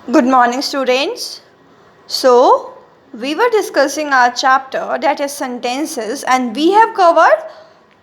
Good morning, students. So, we were discussing our chapter that is sentences, and we have covered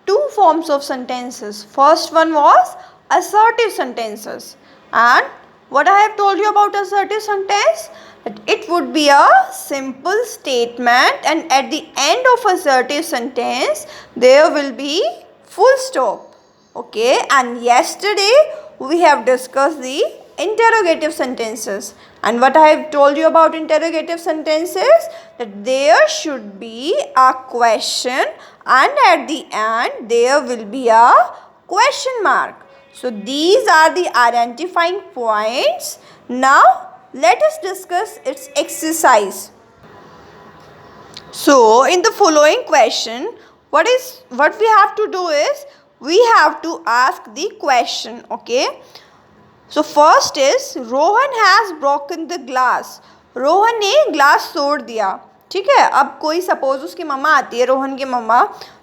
two forms of sentences. First one was assertive sentences, and what I have told you about assertive sentence, that it would be a simple statement, and at the end of assertive sentence there will be full stop. Okay, and yesterday we have discussed the interrogative sentences, and what I have told you about interrogative sentences, that there should be a question and at the end there will be a question mark. So these are the identifying points. Now let us discuss its exercise. So in the following question, what we have to do is we have to ask the question. Okay, so first is Rohan has broken the glass. Rohan ने glass तोड़ दिया. ठीक है, अब कोई suppose उसकी मम्मा आती है, रोहन की मम्मा,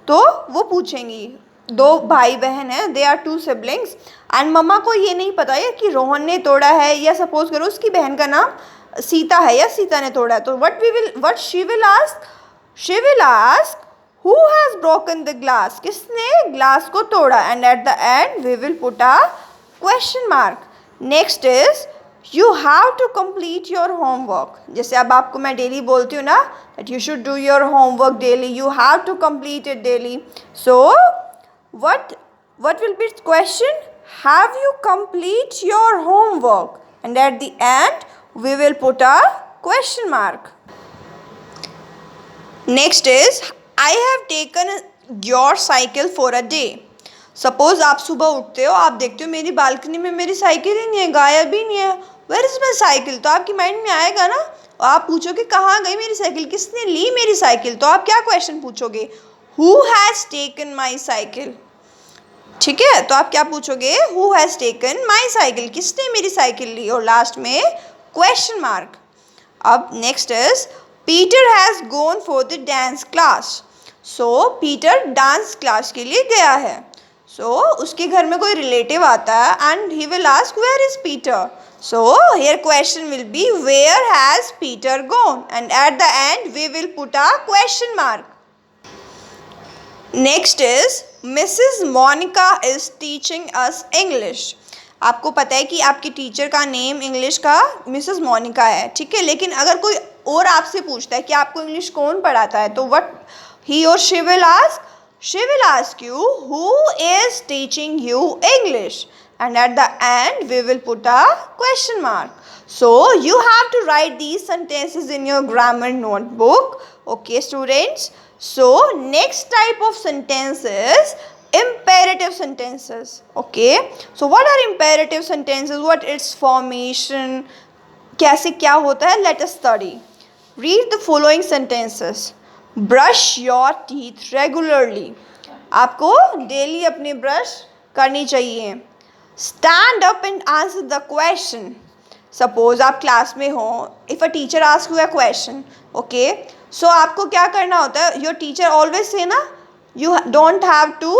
तो वो पूछेंगी, दो भाई बहन है, they are two siblings, and मम्मा को ये नहीं पता है कि रोहन ने तोड़ा है, या सपोज करो उसकी बहन का नाम सीता है या सीता ने तोड़ा है. तो what she will ask who has broken the glass, किसने ग्लास को तोड़ा, and at the end we will put a question mark. Next is you have to complete your homework. जैसे अब आपको मैं डेली बोलती हूँ ना, that you should do your homework daily, you have to complete it daily. So what will be question? Have you complete your homework? And at the end we will put a question mark. Next is I have taken your cycle for a day. Suppose आप सुबह उठते हो, आप देखते हो मेरी balcony में मेरी साइकिल ही नहीं है, गायब ही नहीं है. Where is my cycle? तो आपकी माइंड में आएगा ना, आप पूछोगे कहाँ गई मेरी साइकिल, किसने ली मेरी साइकिल. तो आप क्या क्वेश्चन पूछोगे? Who has taken my cycle. ठीक है, तो आप क्या पूछोगे? Who has taken my cycle, किसने मेरी साइकिल ली, और लास्ट में क्वेश्चन मार्क. अब next is Peter has gone for the dance class. So Peter dance class के लिए गया है. सो उसके घर में कोई रिलेटिव आता है and he will ask where is Peter. So here question will be where has Peter gone, and at the end we will put a question mark. Next is Mrs Monica is teaching us English. आपको पता है कि आपकी teacher का name English का Mrs Monica है. ठीक है, लेकिन अगर कोई और आपसे पूछता है कि आपको इंग्लिश कौन पढ़ाता है, तो व्हाट ही और she will ask? She will ask you who is teaching you English, and at the end we will put a question mark. So you have to write these sentences in your grammar notebook. Okay students, so next type of sentence is imperative sentences. Okay, so what are imperative sentences, what its formation, कैसे क्या होता है, let us study. Read the following sentences. Brush your teeth regularly. आपको daily अपनी brush करनी चाहिए. Stand up and answer the question. Suppose आप class में हो, if a teacher ask you a question, okay, so आपको क्या करना होता है? योर टीचर ऑलवेज से ना, you don't have to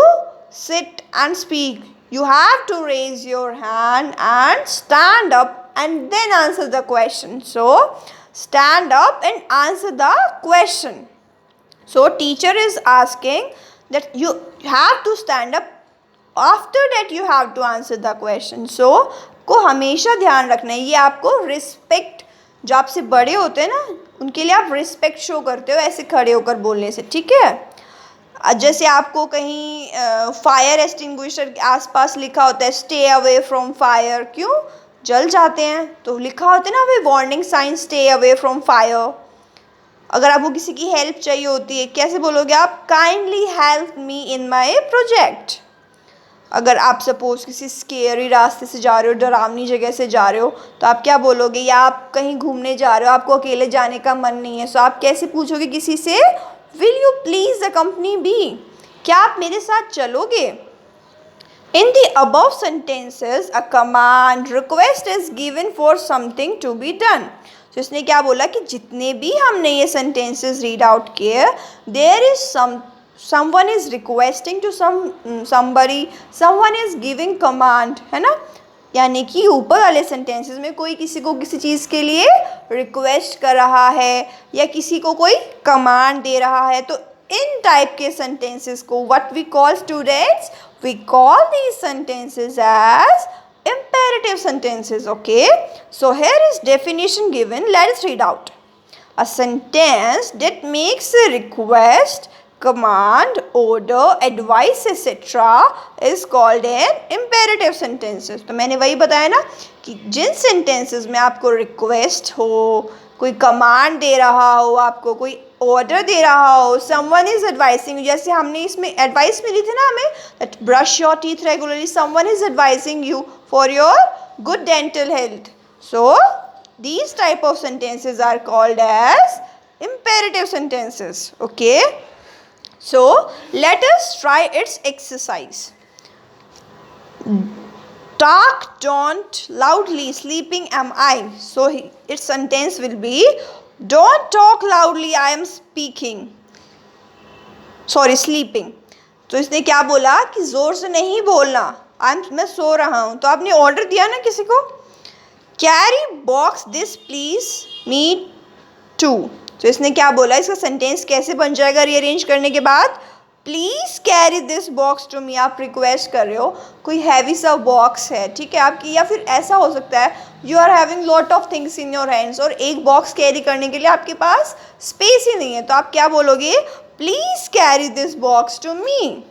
sit and speak, you have to raise your hand and stand up and then answer the question. So stand up and answer the question. So teacher is asking that you have to stand up, after that you have to answer the question. So को हमेशा ध्यान रखना है, ये आपको respect, जो आपसे बड़े होते हैं ना उनके लिए आप रिस्पेक्ट शो करते हो ऐसे खड़े होकर बोलने से. ठीक है, जैसे आपको कहीं फायर एक्सटिंग्विशर के आसपास लिखा होता है स्टे अवे फ्रॉम फायर, क्यों जल जाते हैं, तो लिखा होता है ना वे warning sign stay away from fire. अगर आपको किसी की हेल्प चाहिए होती है, कैसे बोलोगे आप? Kindly help me in my project. अगर आप सपोज किसी स्केरी रास्ते से जा रहे हो, डरावनी जगह से जा रहे हो, तो आप क्या बोलोगे? या आप कहीं घूमने जा रहे हो, आपको अकेले जाने का मन नहीं है, सो आप कैसे पूछोगे किसी से? Will you please accompany me, क्या आप मेरे साथ चलोगे? In the above sentences a command request is given for something to be done. तो इसने क्या बोला कि जितने भी हमने ये सेंटेंसेस रीड आउट किए, there is someone is requesting to somebody, someone is giving command, है ना. यानी कि ऊपर वाले सेंटेंसेस में कोई किसी को किसी चीज़ के लिए रिक्वेस्ट कर रहा है या किसी को कोई कमांड दे रहा है, तो इन टाइप के सेंटेंसेस को what we call students, we call these sentences as imperative sentences. Okay, so here is definition given. Let us read out. A sentence that makes a request, command, order, advice etc. is called an imperative sentences. तो मैंने वही बताया ना कि जिन sentences में आपको request हो, कोई command दे रहा हो, आपको कोई ऑर्डर दे रहा हो, समवन इज एडवाइसिंग, जैसे हमने इसमें एडवाइस मिली थी ना हमें, that brush your teeth regularly, someone is advising you for your good dental health. So these type of sentences are called as imperative sentences. Okay, so let us try its exercise. Talk, don't, loudly, sleeping am I. So its sentence will be don't talk loudly, I am speaking. Sorry, sleeping. तो इसने क्या बोला कि ज़ोर से नहीं बोलना, मैं सो रहा हूँ. तो आपने ऑर्डर दिया ना किसी को, carry box this please me to. तो इसने क्या बोला, इसका सेंटेंस कैसे बन जाएगा रीअरेंज करने के बाद, please carry this box to me. आप रिक्वेस्ट कर रहे हो, कोई हैवी सा बॉक्स है, ठीक है आपकी, या फिर ऐसा हो सकता है you are having lot of things in your hands और एक बॉक्स कैरी करने के लिए आपके पास स्पेस ही नहीं है, तो आप क्या बोलोगे, please carry this box to me.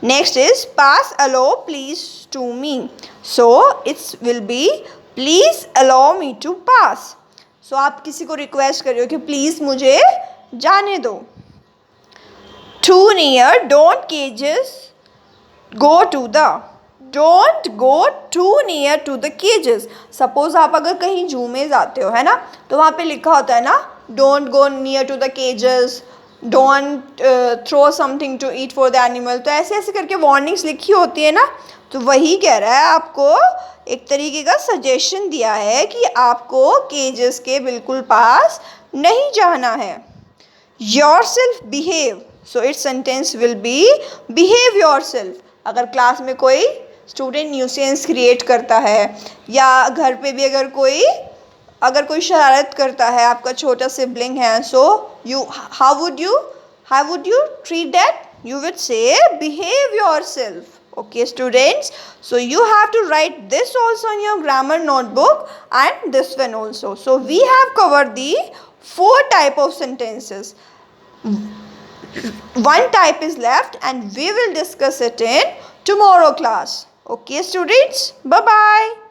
Next is pass allow please to me. So it's will be please allow me to pass. So आप किसी को रिक्वेस्ट कर रहे हो कि प्लीज़ मुझे जाने दो. Too near, don't cages, go to the. Don't go too near to the cages. Suppose आप अगर कहीं जू में जाते हो, है ना, तो वहाँ पे लिखा होता है ना, don't go near to the cages, don't throw something to eat for the animal. तो ऐसे ऐसे करके वार्निंग्स लिखी होती है ना, तो वही कह रहा है, आपको एक तरीके का सजेशन दिया है कि आपको केजेस के बिल्कुल पास नहीं जाना है. Yourself behave. So it's sentence will be behave your self. अगर क्लास में कोई स्टूडेंट न्यूसेंस क्रिएट करता है या घर पे भी अगर कोई शरारत करता है, आपका छोटा सिबलिंग है, so you how would you treat that, you would say behave your self. Okay students, so you have to write this also in your grammar notebook and this one also. So we have covered the 4 type of sentences. One type is left and we will discuss it in tomorrow class. Okay students, bye bye.